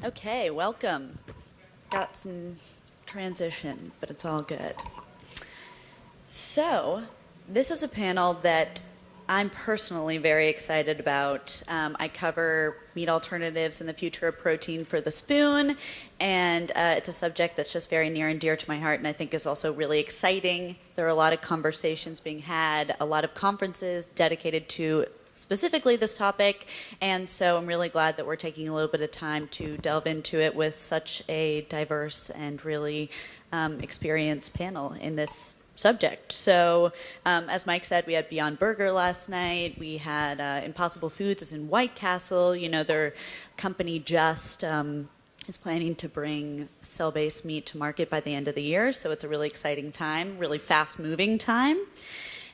Okay, welcome. Got some transition, but it's all good. So, this is a panel that I'm personally very excited about. I cover meat alternatives and the future of protein for The Spoon, and it's a subject that's just very near and dear to my heart, and I think is also really exciting. There are a lot of conversations being had, a lot of conferences dedicated to specifically this topic, and so I'm really glad that we're taking a little bit of time to delve into it with such a diverse and really experienced panel in this subject. So, as Mike said, we had Beyond Burger last night. We had Impossible Foods is in White Castle. You know, their company just is planning to bring cell-based meat to market by the end of the year. So it's a really exciting time, really fast-moving time.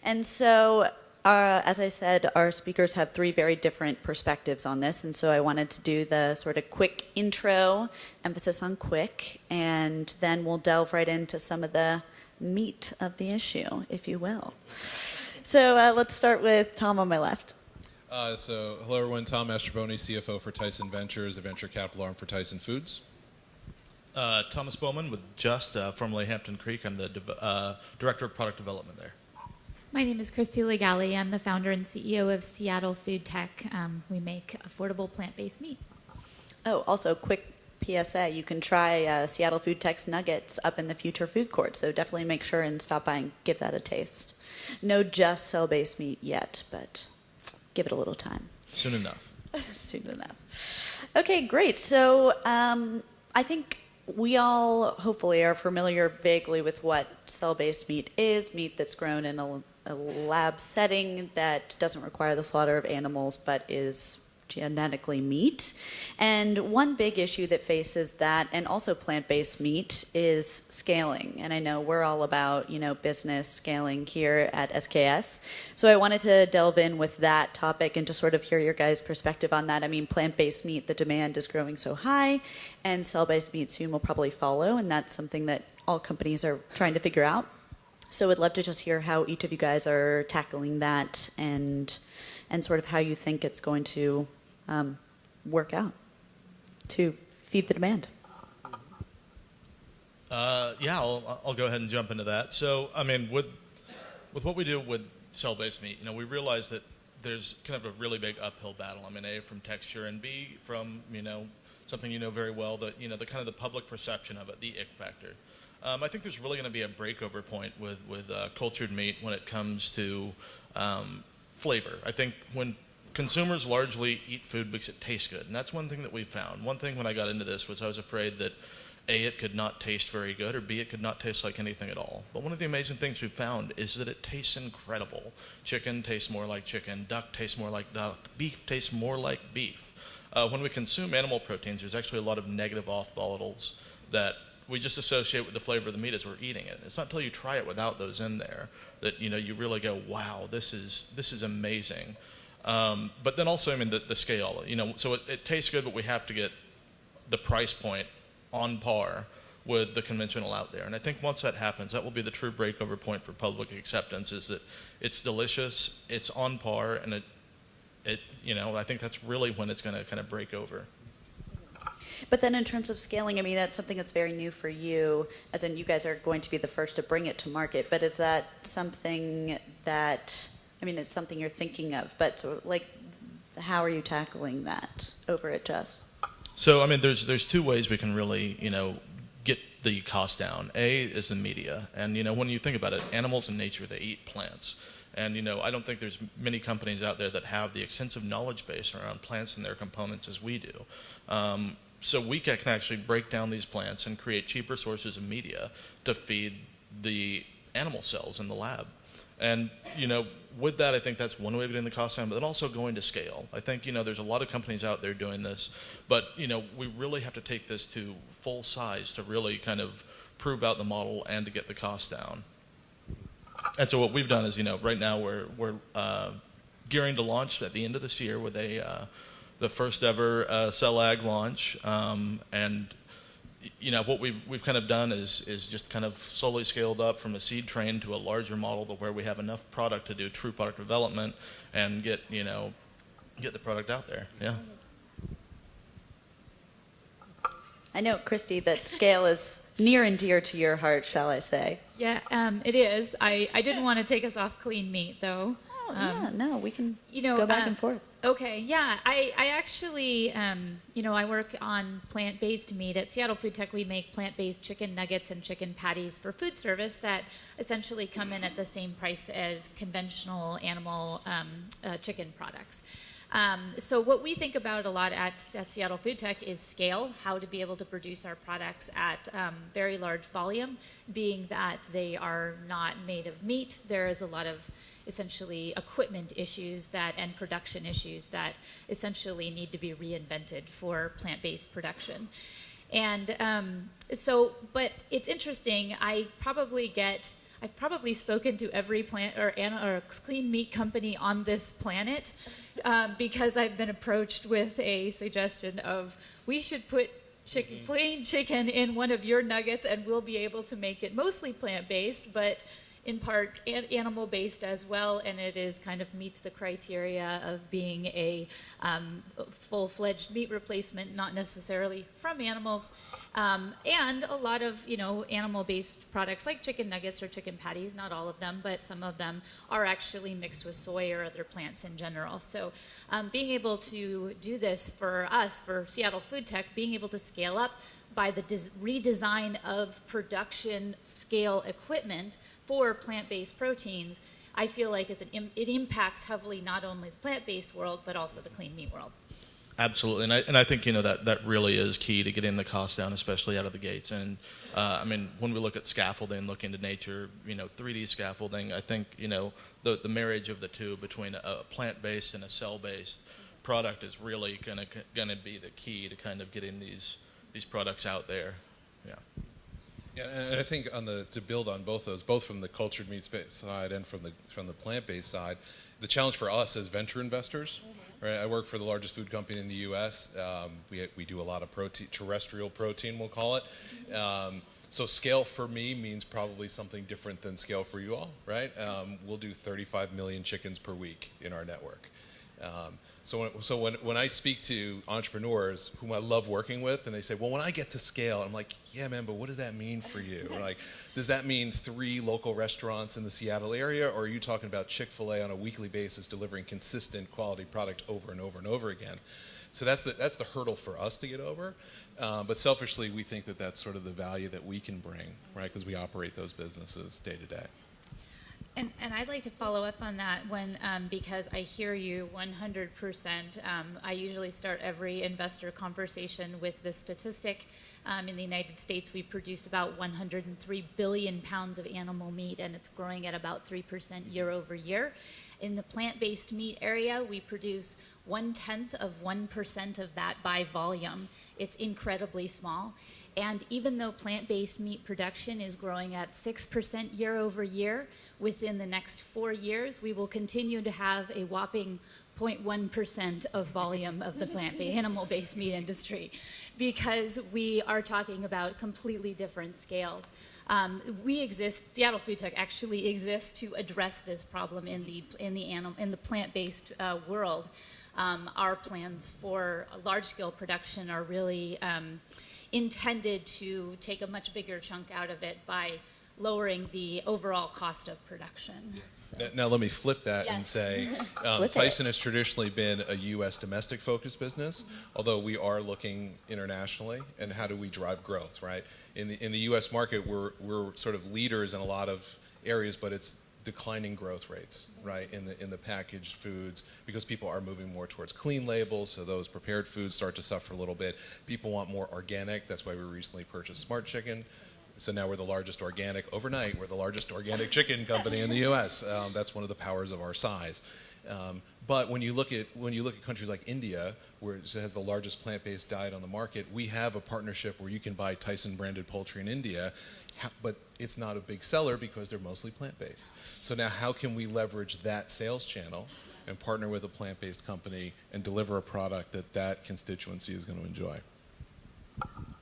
And so, as I said, our speakers have three very different perspectives on this, and so I wanted to do the sort of quick intro, emphasis on quick, and then we'll delve right into some of the meat of the issue, if you will. So let's start with Tom on my left. Hello everyone, Tom Mastrobuoni, CFO for Tyson Ventures, a venture capital arm for Tyson Foods. Thomas Bowman with Just, formerly Hampton Creek. I'm the Director of Product Development there. My name is Christie Lagally. I'm the founder and CEO of Seattle Food Tech. We make affordable plant-based meat. Oh, also quick PSA, you can try Seattle Food Tech's nuggets up in the Future Food Court, so definitely make sure and stop by and give that a taste. No just cell-based meat yet, but give it a little time. Soon enough. Soon enough. Okay, great. So I think we all hopefully are familiar vaguely with what cell-based meat is, meat that's grown in a lab setting that doesn't require the slaughter of animals but is genetically meat. And one big issue that faces that and also plant-based meat is scaling. And I know we're all about, business scaling here at SKS. So I wanted to delve in with that topic and just sort of hear your guys' perspective on that. I mean, plant-based meat, the demand is growing so high, and cell-based meat soon will probably follow, and that's something that all companies are trying to figure out. So I'd love to just hear how each of you guys are tackling that and sort of how you think it's going to work out to feed the demand. I'll go ahead and jump into that. So, I mean, with what we do with cell-based meat, we realize that there's kind of a really big uphill battle. I mean, A, from texture, and B, from, something very well, the kind of the public perception of it, the ick factor. I think there's really going to be a breakover point with cultured meat when it comes to flavor. I think when consumers largely eat food because it tastes good, and that's one thing that we found. One thing when I got into this was I was afraid that A, it could not taste very good, or B, it could not taste like anything at all. But one of the amazing things we found is that it tastes incredible. Chicken tastes more like chicken, duck tastes more like duck, beef tastes more like beef. When we consume animal proteins, there's actually a lot of negative off volatiles that we just associate with the flavor of the meat as we're eating it. It's not until you try it without those in there that you really go, wow, this is amazing. But then also, the scale. So it tastes good, but we have to get the price point on par with the conventional out there. And I think once that happens, that will be the true breakover point for public acceptance. Is that it's delicious, it's on par, and I think that's really when it's going to kind of break over. But then in terms of scaling, that's something that's very new for you, as in you guys are going to be the first to bring it to market. But is that something that, it's something you're thinking of, but how are you tackling that over at Just? So, there's two ways we can really, get the cost down. A is the media. And, when you think about it, animals in nature, they eat plants. And, I don't think there's many companies out there that have the extensive knowledge base around plants and their components as we do. So we can actually break down these plants and create cheaper sources of media to feed the animal cells in the lab. And, with that, I think that's one way of getting the cost down, but then also going to scale. I think, there's a lot of companies out there doing this, but, we really have to take this to full size to really kind of prove out the model and to get the cost down. And so what we've done is, right now we're gearing to launch at the end of this year with the first ever Cell Ag launch, and what we've kind of done is just kind of slowly scaled up from a seed train to a larger model to where we have enough product to do true product development and get the product out there. Yeah. I know, Christie, that scale is near and dear to your heart, shall I say. Yeah, it is. I didn't want to take us off clean meat, though. Oh, yeah, no, we can go back and forth. Okay, yeah. I actually, I work on plant-based meat. At Seattle Food Tech, we make plant-based chicken nuggets and chicken patties for food service that essentially come in at the same price as conventional animal chicken products. So what we think about a lot at Seattle Food Tech is scale, how to be able to produce our products at very large volume, being that they are not made of meat. There is a lot of essentially equipment issues and production issues that essentially need to be reinvented for plant-based production. And but it's interesting, I've probably spoken to every plant or clean meat company on this planet because I've been approached with a suggestion of we should put plain chicken in one of your nuggets and we'll be able to make it mostly plant-based, but in part animal-based as well, and it is kind of meets the criteria of being a full-fledged meat replacement, not necessarily from animals. And a lot of, animal-based products like chicken nuggets or chicken patties, not all of them, but some of them are actually mixed with soy or other plants in general. So being able to do this for us, for Seattle Food Tech, being able to scale up by the redesign of production scale equipment for plant-based proteins, I feel like it impacts heavily not only the plant-based world, but also the clean meat world. Absolutely, and I think that really is key to getting the cost down, especially out of the gates. And when we look at scaffolding, look into nature, 3D scaffolding, I think the marriage of the two between a plant-based and a cell-based product is really going to be the key to kind of getting these products out there. Yeah. Yeah, and I think to build on both those, both from the cultured meat side and from the plant-based side, the challenge for us as venture investors, right? I work for the largest food company in the U.S. We do a lot of terrestrial protein, we'll call it. So scale for me means probably something different than scale for you all, right? We'll do 35 million chickens per week in our network. So when I speak to entrepreneurs whom I love working with, and they say, well, when I get to scale, I'm like, yeah, man, but what does that mean for you? Like, does that mean 3 local restaurants in the Seattle area, or are you talking about Chick-fil-A on a weekly basis delivering consistent quality product over and over and over again? So that's the hurdle for us to get over. But selfishly, we think that that's sort of the value that we can bring, right? Because we operate those businesses day to day. And I'd like to follow up on that because I hear you 100%. I usually start every investor conversation with this statistic. In the United States, we produce about 103 billion pounds of animal meat, and it's growing at about 3% year over year. In the plant-based meat area, we produce 0.1% of that by volume. It's incredibly small. And even though plant-based meat production is growing at 6% year over year, within the next 4 years, we will continue to have a whopping 0.1% of volume of the plant-based, animal-based meat industry, because we are talking about completely different scales. Seattle Food Tech actually exists to address this problem in the plant-based world. Our plans for large-scale production are really intended to take a much bigger chunk out of it by lowering the overall cost of production. So. Now let me flip that Yes. and say Tyson has traditionally been a U.S. domestic-focused business, although we are looking internationally, and how do we drive growth, right? In the U.S. market, we're sort of leaders in a lot of areas, but it's declining growth rates, right, in the packaged foods, because people are moving more towards clean labels, so those prepared foods start to suffer a little bit. People want more organic. That's why we recently purchased Smart Chicken. So now we're the largest organic, overnight, we're the largest organic chicken company in the U.S. That's one of the powers of our size. But when you look at countries like India, where it has the largest plant-based diet on the market, we have a partnership where you can buy Tyson-branded poultry in India, but it's not a big seller because they're mostly plant-based. So now how can we leverage that sales channel and partner with a plant-based company and deliver a product that constituency is going to enjoy?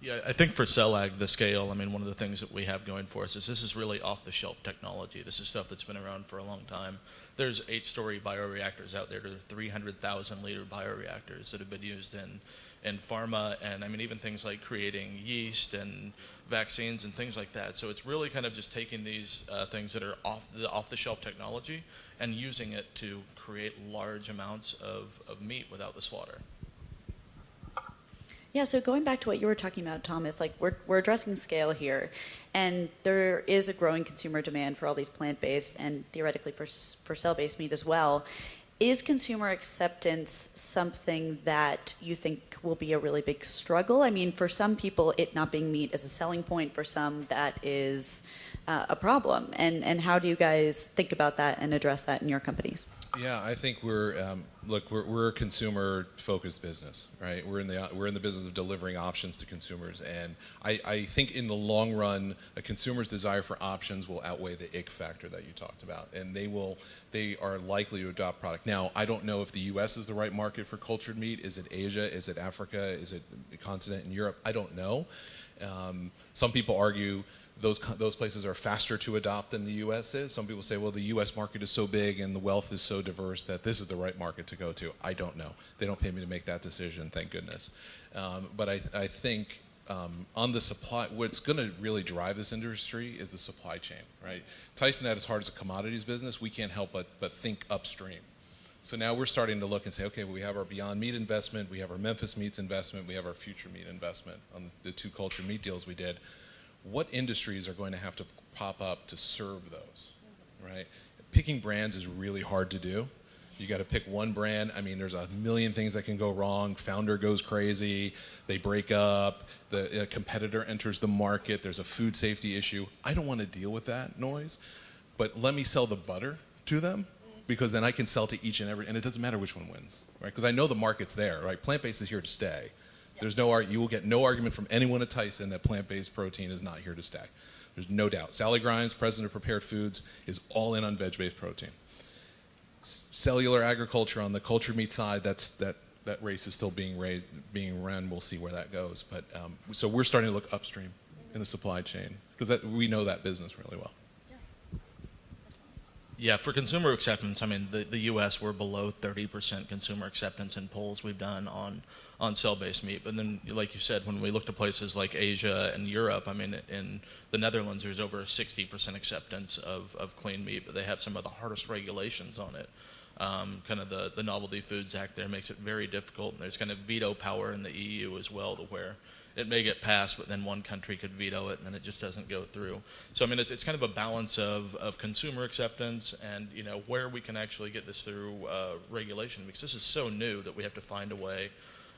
Yeah, I think for CellAg, the scale, I mean, one of the things that we have going for us is this is really off-the-shelf technology. This is stuff that's been around for a long time. There's 8-story bioreactors out there. There's 300,000-liter bioreactors that have been used in pharma, and I mean, even things like creating yeast and vaccines and things like that. So it's really kind of just taking these things that are off-the-shelf technology and using it to create large amounts of meat without the slaughter. Yeah, so going back to what you were talking about, Thomas, like we're addressing scale here, and there is a growing consumer demand for all these plant-based and theoretically for cell-based meat as well. Is consumer acceptance something that you think will be a really big struggle? I mean, for some people, it not being meat is a selling point. For some, that is a problem. And how do you guys think about that and address that in your companies? Yeah, I think we're a consumer-focused business, right? We're in the business of delivering options to consumers, and I think in the long run, a consumer's desire for options will outweigh the ick factor that you talked about, and they are likely to adopt product. Now, I don't know if the U.S. is the right market for cultured meat. Is it Asia? Is it Africa? Is it the continent in Europe? I don't know. Some people argue those places are faster to adopt than the U.S. is. Some people say, well, the U.S. market is so big and the wealth is so diverse that this is the right market to go to. I don't know. They don't pay me to make that decision, thank goodness. But I think on the supply, what's going to really drive this industry is the supply chain, right? Tyson, at its heart, is a commodities business. We can't help but think upstream. So now we're starting to look and say, okay, well, we have our Beyond Meat investment, we have our Memphis Meats investment, we have our Future Meat investment on the 2 cultured meat deals we did. What industries are going to have to pop up to serve those, right? Picking brands is really hard to do. You got to pick one brand. I mean, there's a million things that can go wrong. Founder goes crazy. They break up. The competitor enters the market. There's a food safety issue. I don't want to deal with that noise, but let me sell the butter to them, because then I can sell to each and every, and it doesn't matter which one wins, right? Because I know the market's there, right? Plant-based is here to stay. There's you will get no argument from anyone at Tyson that plant-based protein is not here to stay. There's no doubt. Sally Grimes, president of Prepared Foods, is all in on veg-based protein. Cellular agriculture on the cultured meat side, that race is still being run. We'll see where that goes. But so we're starting to look upstream in the supply chain because we know that business really well. Yeah, for consumer acceptance, I mean, the U.S., we're below 30% consumer acceptance in polls we've done on cell-based meat. But then, like you said, when we look to places like Asia and Europe, I mean, in the Netherlands, there's over 60% acceptance of clean meat, but they have some of the hardest regulations on it. Kind of the Novelty Foods Act there makes it very difficult, and there's kind of veto power in the EU as well, to where it may get passed, but then one country could veto it, and then it just doesn't go through. So, I mean, it's kind of a balance of consumer acceptance and, you know, where we can actually get this through regulation, because this is so new that we have to find a way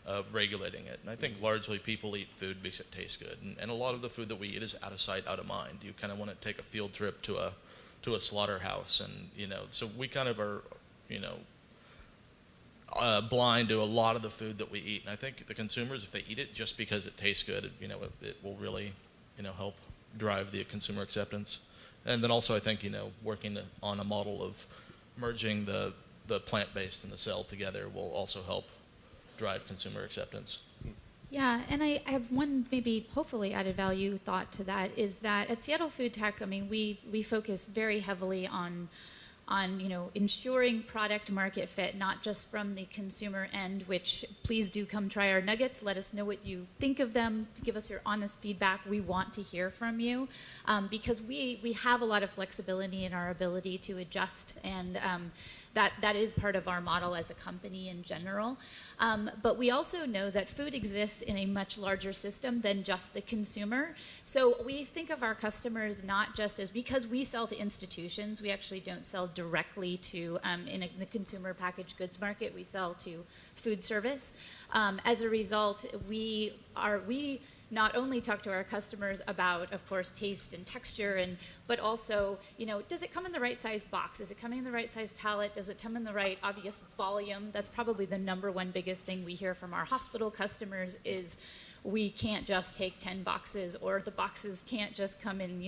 of regulating it. And I think largely people eat food because it tastes good, and a lot of the food that we eat is out of sight, out of mind. You kind of want to take a field trip to a slaughterhouse, and, you know, so we kind of are, you know, blind to a lot of the food that we eat. And I think the consumers, if they eat it just because it tastes good, you know, it will really, you know, help drive the consumer acceptance. And then also I think, you know, working on a model of merging the plant-based and the cell together will also help drive consumer acceptance. Yeah, and I have one maybe hopefully added value thought to that, is that at Seattle Food Tech, I mean, we focus very heavily on you know, ensuring product market fit, not just from the consumer end, which please do come try our nuggets. Let us know what you think of them. Give us your honest feedback. We want to hear from you because we have a lot of flexibility in our ability to adjust, and that is part of our model as a company in general. But we also know that food exists in a much larger system than just the consumer. So we think of our customers not just as, because we sell to institutions, we actually don't sell directly to, in the consumer packaged goods market, we sell to food service. As a result, we not only talk to our customers about, of course, taste and texture, but also, you know, does it come in the right size box? Is it coming in the right size pallet? Does it come in the right obvious volume? That's probably the #1 biggest thing we hear from our hospital customers is, we can't just take 10 boxes, or the boxes can't just come in,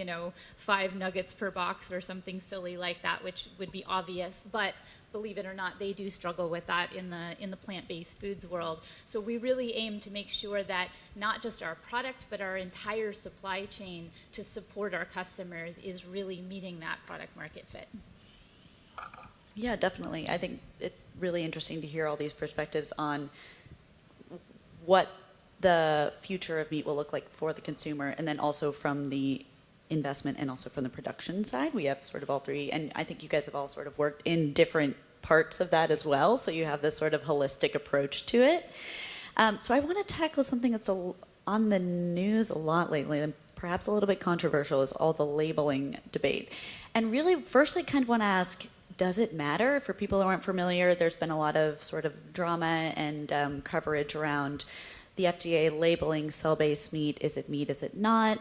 5 nuggets per box or something silly like that, which would be obvious. But believe it or not, they do struggle with that in the plant-based foods world. So we really aim to make sure that not just our product, but our entire supply chain to support our customers is really meeting that product market fit. Yeah, definitely. I think it's really interesting to hear all these perspectives on what the future of meat will look like for the consumer, and then also from the investment and also from the production side. We have sort of all three, and I think you guys have all sort of worked in different parts of that as well, so you have this sort of holistic approach to it. So I want to tackle something that's on the news a lot lately, and perhaps a little bit controversial, is all the labeling debate. And really, first I kind of want to ask, does it matter? For people who aren't familiar, there's been a lot of sort of drama and coverage around the FDA labeling cell-based meat. Is it meat? Is it not?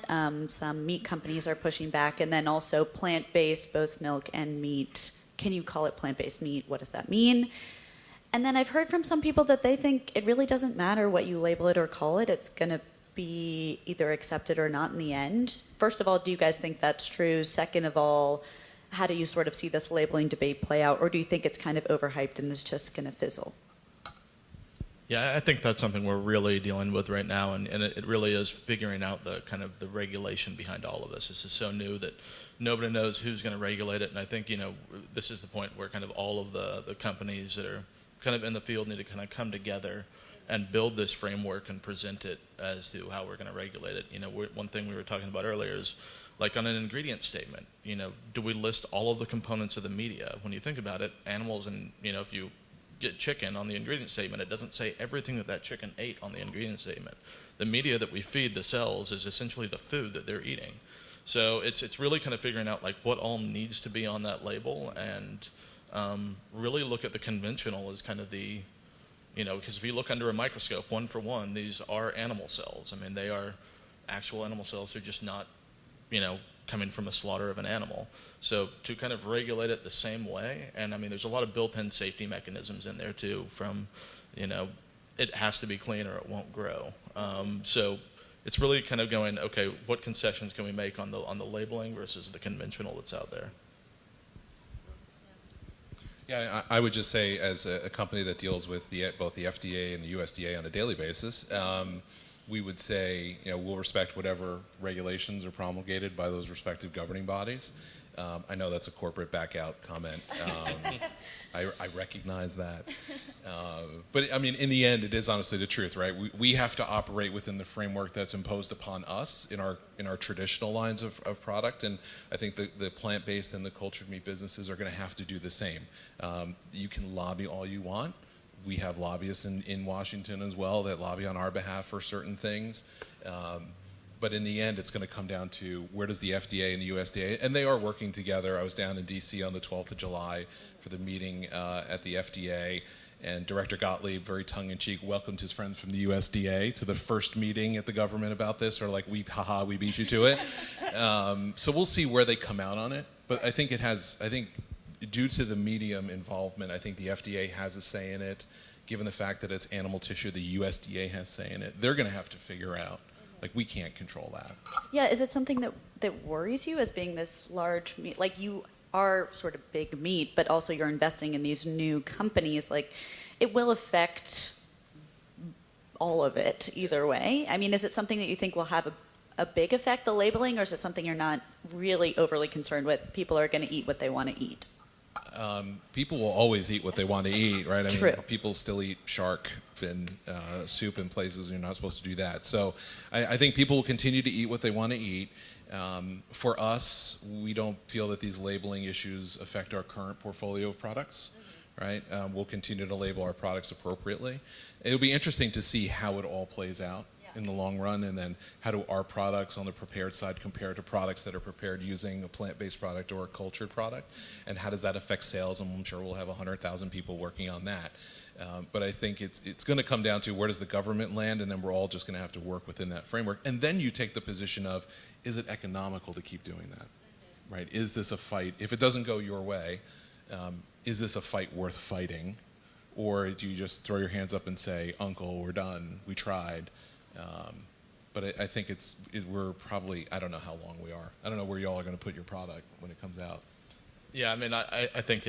Some meat companies are pushing back. And then also plant-based, both milk and meat. Can you call it plant-based meat? What does that mean? And then I've heard from some people that they think it really doesn't matter what you label it or call it. It's going to be either accepted or not in the end. First of all, do you guys think that's true? Second of all, how do you sort of see this labeling debate play out? Or do you think it's kind of overhyped and is just going to fizzle? Yeah, I think that's something we're really dealing with right now, and it really is figuring out the kind of the regulation behind all of this. This is so new that nobody knows who's going to regulate it, and I think, this is the point where kind of all of the companies that are kind of in the field need to kind of come together and build this framework and present it as to how we're going to regulate it. One thing we were talking about earlier is, like on an ingredient statement, do we list all of the components of the media? When you think about it, animals and, if you get chicken on the ingredient statement, it doesn't say everything that chicken ate on the ingredient statement. The media that we feed the cells is essentially the food that they're eating. So it's really kind of figuring out like what all needs to be on that label, and really look at the conventional as kind of the, because if you look under a microscope, one for one, these are animal cells. I mean, they are actual animal cells. They're just not, coming from a slaughter of an animal. So to kind of regulate it the same way, and I mean, there's a lot of built-in safety mechanisms in there too, from, it has to be clean or it won't grow. So it's really kind of going, okay, what concessions can we make on the labeling versus the conventional that's out there? Yeah, I would just say, as a company that deals with both the FDA and the USDA on a daily basis, we would say, we'll respect whatever regulations are promulgated by those respective governing bodies. I know that's a corporate back-out comment. I recognize that. But, I mean, in the end, it is honestly the truth, right? We have to operate within the framework that's imposed upon us in our traditional lines of product, and I think the plant-based and the cultured meat businesses are going to have to do the same. You can lobby all you want. We have lobbyists in Washington as well that lobby on our behalf for certain things. But in the end, it's going to come down to where does the FDA and the USDA, and they are working together. I was down in D.C. on the 12th of July for the meeting at the FDA, and Director Gottlieb, very tongue-in-cheek, welcomed his friends from the USDA to the first meeting at the government about this, or like, we beat you to it. So we'll see where they come out on it. But I think due to the medium involvement, I think the FDA has a say in it. Given the fact that it's animal tissue, the USDA has say in it. They're going to have to figure out, like, we can't control that. Yeah, is it something that worries you as being this large meat? Like, you are sort of big meat, but also you're investing in these new companies. Like, it will affect all of it either way. I mean, is it something that you think will have a big effect, the labeling, or is it something you're not really overly concerned with? People are going to eat what they want to eat. People will always eat what they want to eat, right? I mean, True. People still eat shark and soup in places you're not supposed to do that. So I think people will continue to eat what they want to eat. For us, we don't feel that these labeling issues affect our current portfolio of products, right? We'll continue to label our products appropriately. It'll be interesting to see how it all plays out in the long run, and then how do our products on the prepared side compare to products that are prepared using a plant-based product or a cultured product, and how does that affect sales? And I'm sure we'll have 100,000 people working on that. But I think it's going to come down to where does the government land, and then we're all just going to have to work within that framework. And then you take the position of, is it economical to keep doing that, right? Is this a fight? If it doesn't go your way, is this a fight worth fighting? Or do you just throw your hands up and say, Uncle, we're done, we tried? But I think we're probably, I don't know how long we are. I don't know where y'all are going to put your product when it comes out. Yeah, I mean, I think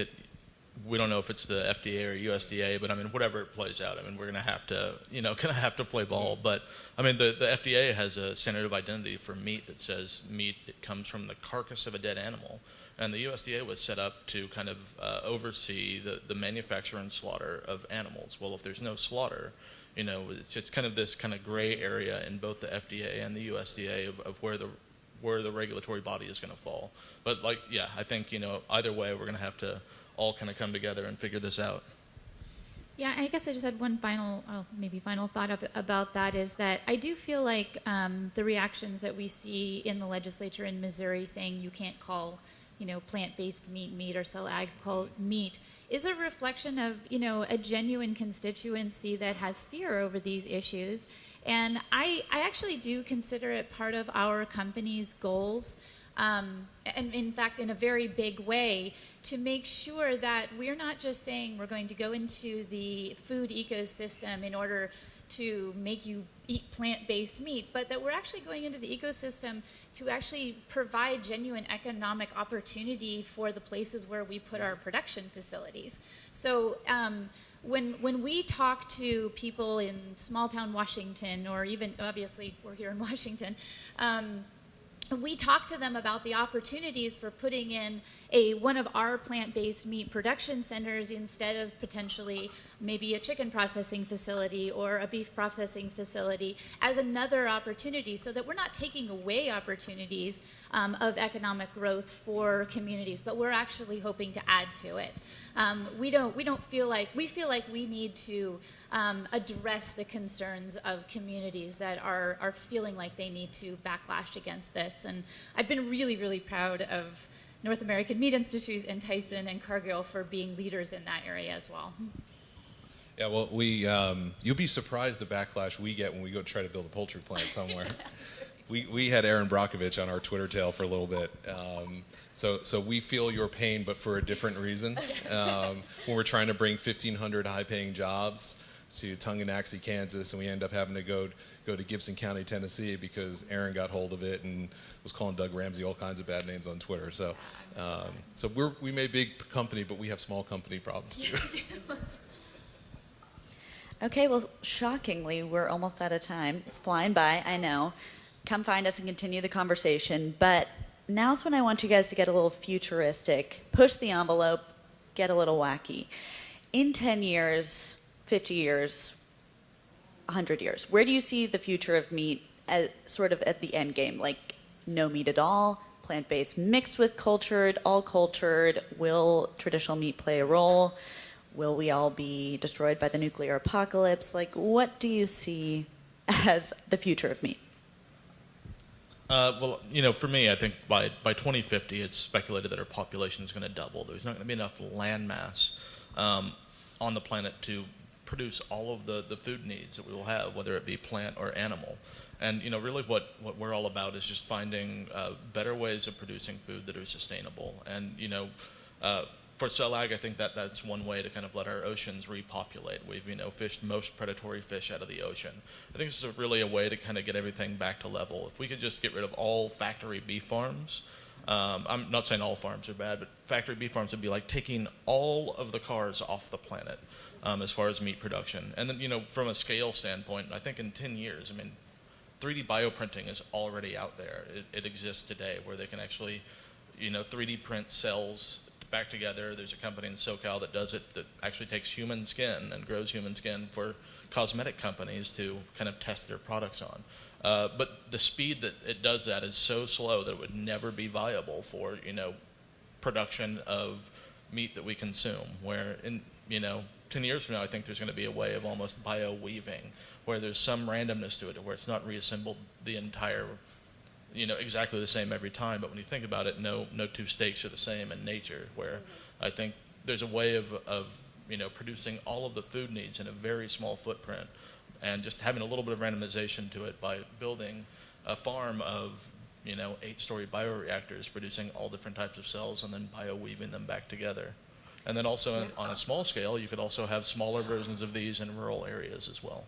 we don't know if it's the FDA or USDA, but I mean, whatever it plays out, I mean, we're going to have to play ball. But I mean, the FDA has a standard of identity for meat that says meat that comes from the carcass of a dead animal. And the USDA was set up to kind of oversee the manufacture and slaughter of animals. Well, if there's no slaughter, it's kind of this kind of gray area in both the FDA and the USDA of where the regulatory body is going to fall. But I think either way, we're going to have to all kind of come together and figure this out. Yeah, I guess I just had one final thought about that is that I do feel like the reactions that we see in the legislature in Missouri saying you can't call plant-based meat or sell ag meat is a reflection of, a genuine constituency that has fear over these issues. And I actually do consider it part of our company's goals, and in fact, in a very big way, to make sure that we're not just saying we're going to go into the food ecosystem in order to make you eat plant-based meat, but that we're actually going into the ecosystem to actually provide genuine economic opportunity for the places where we put our production facilities. So when we talk to people in small-town Washington, or even, obviously, we're here in Washington, we talk to them about the opportunities for putting in one of our plant-based meat production centers instead of potentially maybe a chicken processing facility or a beef processing facility as another opportunity, so that we're not taking away opportunities of economic growth for communities, but we're actually hoping to add to it. We feel like we need to address the concerns of communities that are feeling like they need to backlash against this. And I've been really, really proud of North American Meat Institute and Tyson and Cargill for being leaders in that area as well. Yeah, well, you'll be surprised the backlash we get when we go try to build a poultry plant somewhere. We had Aaron Brockovich on our Twitter tail for a little bit. So we feel your pain, but for a different reason. When we're trying to bring 1,500 high-paying jobs to Tonganoxie, Kansas, and we end up having to go to Gibson County, Tennessee, because Aaron got hold of it and was calling Doug Ramsey all kinds of bad names on Twitter. So we may be a big company, but we have small company problems too. Okay, well, shockingly, we're almost out of time. It's flying by, I know. Come find us and continue the conversation. But now's when I want you guys to get a little futuristic, push the envelope, get a little wacky. In 10 years, 50 years, 100 years, where do you see the future of meat as sort of at the end game? Like no meat at all, plant-based mixed with cultured, all cultured? Will traditional meat play a role? Will we all be destroyed by the nuclear apocalypse? Like, what do you see as the future of meat? Well, for me, I think by 2050, it's speculated that our population is going to double. There's not going to be enough land mass on the planet to produce all of the food needs that we will have, whether it be plant or animal. And, really what we're all about is just finding better ways of producing food that are sustainable. And, for Cellag, I think that's one way to kind of let our oceans repopulate. We've, fished most predatory fish out of the ocean. I think this is really a way to kind of get everything back to level. If we could just get rid of all factory beef farms, I'm not saying all farms are bad, but factory beef farms would be like taking all of the cars off the planet as far as meat production. And then, from a scale standpoint, I think in 10 years, 3D bioprinting is already out there. It exists today where they can actually, 3D print cells back together. There's a company in SoCal that does it, that actually takes human skin and grows human skin for cosmetic companies to kind of test their products on. But the speed that it does that is so slow that it would never be viable for, production of meat that we consume. Where in, 10 years from now, I think there's going to be a way of almost bio-weaving, where there's some randomness to it, where it's not reassembled the entire, exactly the same every time. But when you think about it, no two steaks are the same in nature, where I think there's a way of producing all of the food needs in a very small footprint, and just having a little bit of randomization to it by building a farm of 8-story bioreactors producing all different types of cells and then bio-weaving them back together. And then also on a small scale, you could also have smaller versions of these in rural areas as well.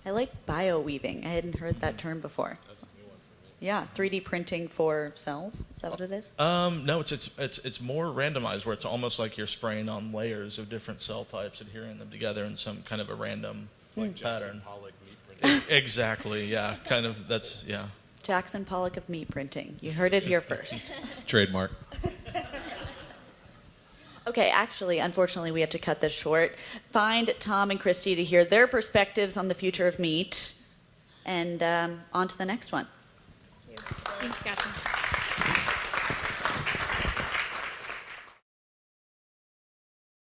I like bioweaving. I hadn't heard that term before. That's a new one for me. Yeah, 3D printing for cells. Is that what it is? No, it's more randomized, where it's almost like you're spraying on layers of different cell types, adhering them together in some kind of a random Like pattern. Jackson Pollock meat printing. Exactly. Yeah. Kind of. That's yeah. Jackson Pollock of meat printing. You heard it here first. Trademark. Okay, actually, unfortunately, we have to cut this short. Find Tom and Christie to hear their perspectives on the future of meat. And on to the next one. Thanks, Catherine.